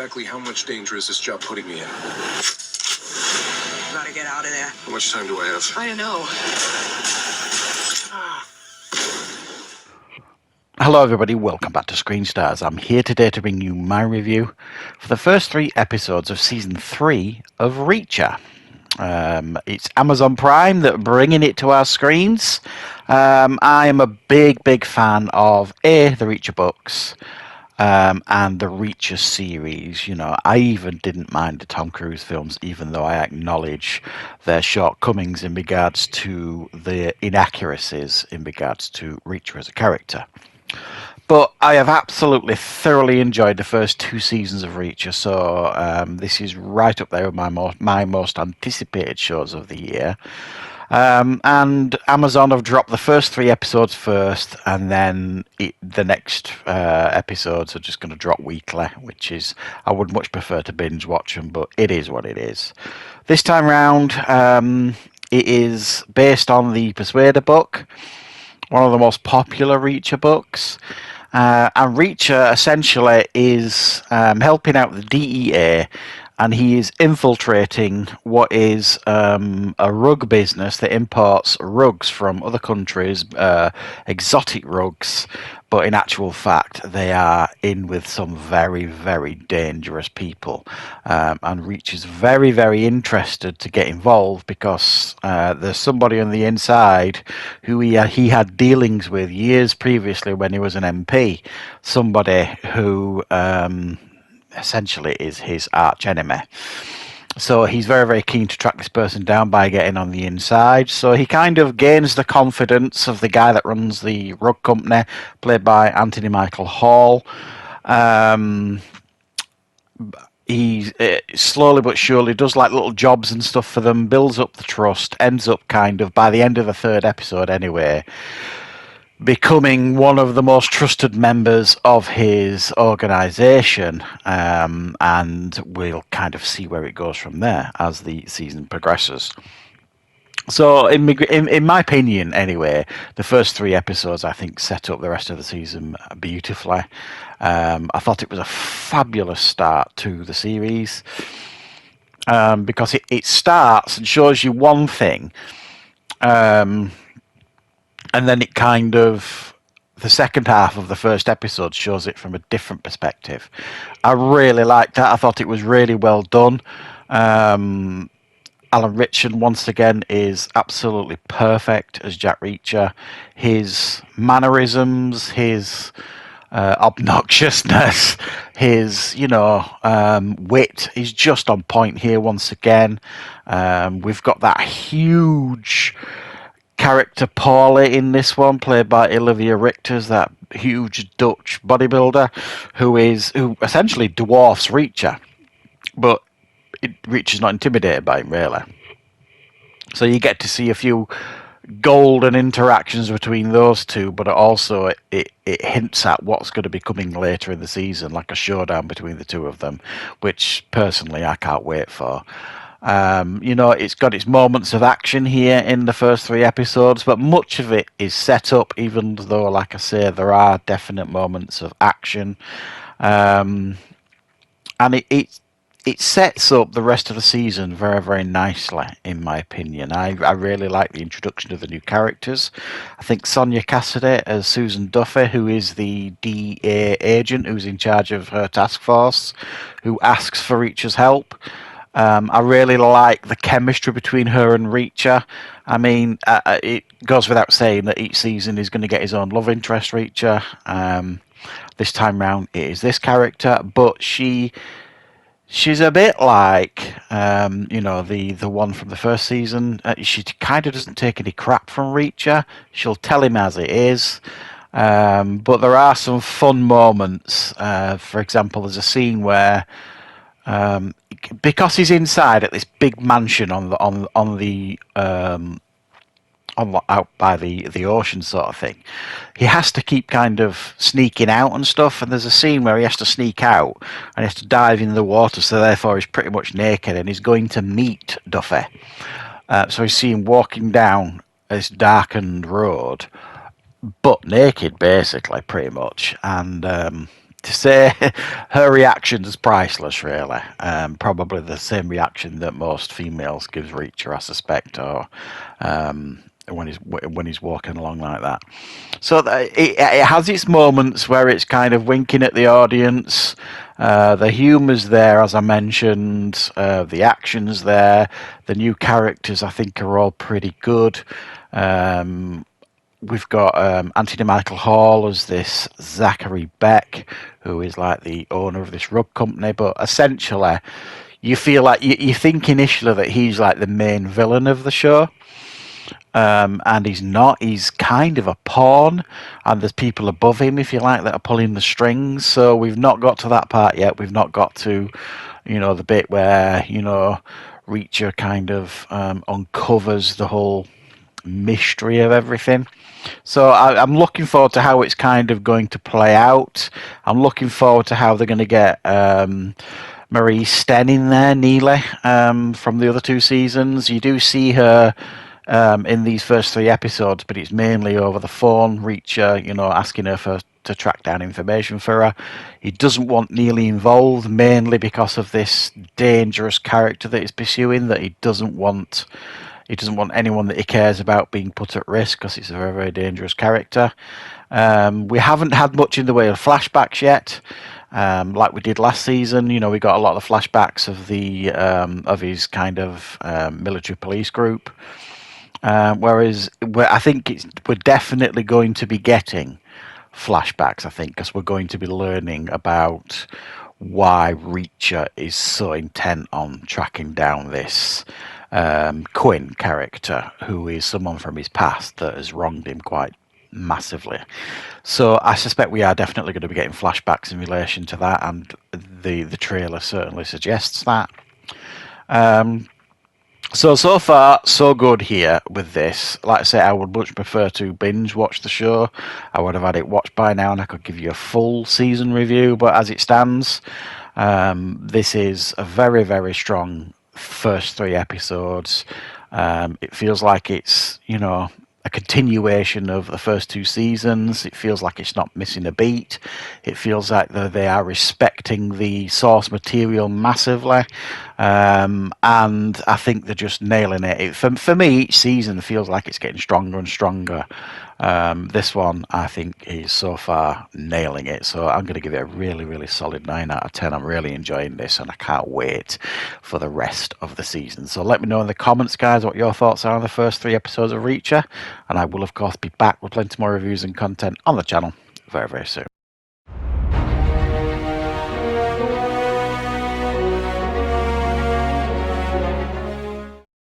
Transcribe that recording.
exactly how much danger is this job putting me in? Gotta get out of there. How much time do I have? I don't know. Hello everybody, welcome back to Screenstars. I'm here today to bring you my review for the first 3 episodes of Season 3 of Reacher. It's Amazon Prime that are bringing it to our screens. I am a big fan of the Reacher books and the Reacher series. You know, I even didn't mind the Tom Cruise films, even though I acknowledge their shortcomings in regards to the inaccuracies in regards to Reacher as a character. But I have absolutely thoroughly enjoyed the first 2 seasons of Reacher, so this is right up there with my most anticipated shows of the year. And Amazon have dropped the first 3 episodes first, and then the next episodes are just going to drop weekly, which is, I would much prefer to binge watch them, but it is what it is. This time round, it is based on the Persuader book, one of the most popular Reacher books. And Reacher essentially is helping out the DEA, and he is infiltrating what is a rug business that imports rugs from other countries, exotic rugs, but in actual fact they are in with some very dangerous people. And Reacher is very interested to get involved because there's somebody on the inside who he had dealings with years previously when he was an MP, somebody who essentially is his arch enemy. So he's very keen to track this person down by getting on the inside. So he kind of gains the confidence of the guy that runs the rug company, played by Anthony Michael Hall. He slowly but surely does like little jobs and stuff for them, builds up the trust, ends up kind of, by the end of the 3rd episode anyway, becoming one of the most trusted members of his organisation, and we'll kind of see where it goes from there as the season progresses. So, in my opinion, anyway, the first 3 episodes, I think, set up the rest of the season beautifully. I thought it was a fabulous start to the series, because it starts and shows you one thing, and then it kind of, the second half of the first episode shows it from a different perspective. I really liked that. I thought it was really well done. Alan Ritchson, once again, is absolutely perfect as Jack Reacher. His mannerisms, his obnoxiousness, his, wit is just on point here once again. We've got that huge character Paulie in this one, played by Olivia Richters, that huge Dutch bodybuilder who essentially dwarfs Reacher, but Reacher's not intimidated by him really. So you get to see a few golden interactions between those two, but also it hints at what's going to be coming later in the season, like a showdown between the two of them, which personally I can't wait for. It's got its moments of action here in the first 3 episodes, but much of it is set up, even though, like I say, there are definite moments of action. And it sets up the rest of the season very nicely, in my opinion. I really like the introduction of the new characters. I think Sonia Cassidy as Susan Duffy, who is the DEA agent who's in charge of her task force, who asks for Reacher's help. I really like the chemistry between her and Reacher. I mean, it goes without saying that each season is going to get his own love interest, Reacher. This time round, it is this character, but she's a bit like, the one from the first season. She kind of doesn't take any crap from Reacher. She'll tell him as it is. But there are some fun moments. For example, there's a scene where, because he's inside at this big mansion out by the ocean sort of thing, he has to keep kind of sneaking out and stuff, and there's a scene where he has to sneak out and he has to dive in the water, so therefore he's pretty much naked, and he's going to meet Duffy. So he's seen walking down this darkened road, butt naked basically, pretty much, and to say her reaction is priceless, really. Probably the same reaction that most females gives Reacher, I suspect, or when he's walking along like that. So it has its moments where it's kind of winking at the audience. The humour's there, as I mentioned. The action's there. The new characters, I think, are all pretty good. We've got Anthony Michael Hall as this Zachary Beck, who is like the owner of this rug company. But essentially, you feel like you think initially that he's like the main villain of the show. And he's not. He's kind of a pawn, and there's people above him, if you like, that are pulling the strings. So we've not got to that part yet. We've not got to, the bit where, Reacher kind of uncovers the whole mystery of everything. So I'm looking forward to how it's kind of going to play out. I'm looking forward to how they're going to get Marie Sten in there, Neely, from the other two seasons. You do see her in these first 3 episodes, but it's mainly over the phone. Reacher, asking her to track down information for her. He doesn't want Neely involved, mainly because of this dangerous character that he's pursuing. That he doesn't want anyone that he cares about being put at risk, because it's a very, very dangerous character. We haven't had much in the way of flashbacks yet, like we did last season. We got a lot of the flashbacks of his kind of military police group. Whereas I think we're definitely going to be getting flashbacks, I think, because we're going to be learning about why Reacher is so intent on tracking down this Quinn character, who is someone from his past that has wronged him quite massively. So I suspect we are definitely going to be getting flashbacks in relation to that, and the trailer certainly suggests that. So far, so good here with this. Like I say, I would much prefer to binge watch the show. I would have had it watched by now and I could give you a full season review. But as it stands, this is a very, very strong first 3 episodes. It feels like it's, a continuation of the first 2 seasons. It feels like it's not missing a beat. It feels like they are respecting the source material massively. And I think they're just nailing it. For me, each season feels like it's getting stronger and stronger. This one, I think, is so far nailing it. So I'm going to give it a really, really solid 9 out of 10. I'm really enjoying this, and I can't wait for the rest of the season. So let me know in the comments, guys, what your thoughts are on the first 3 episodes of Reacher. And I will, of course, be back with plenty more reviews and content on the channel very, very soon.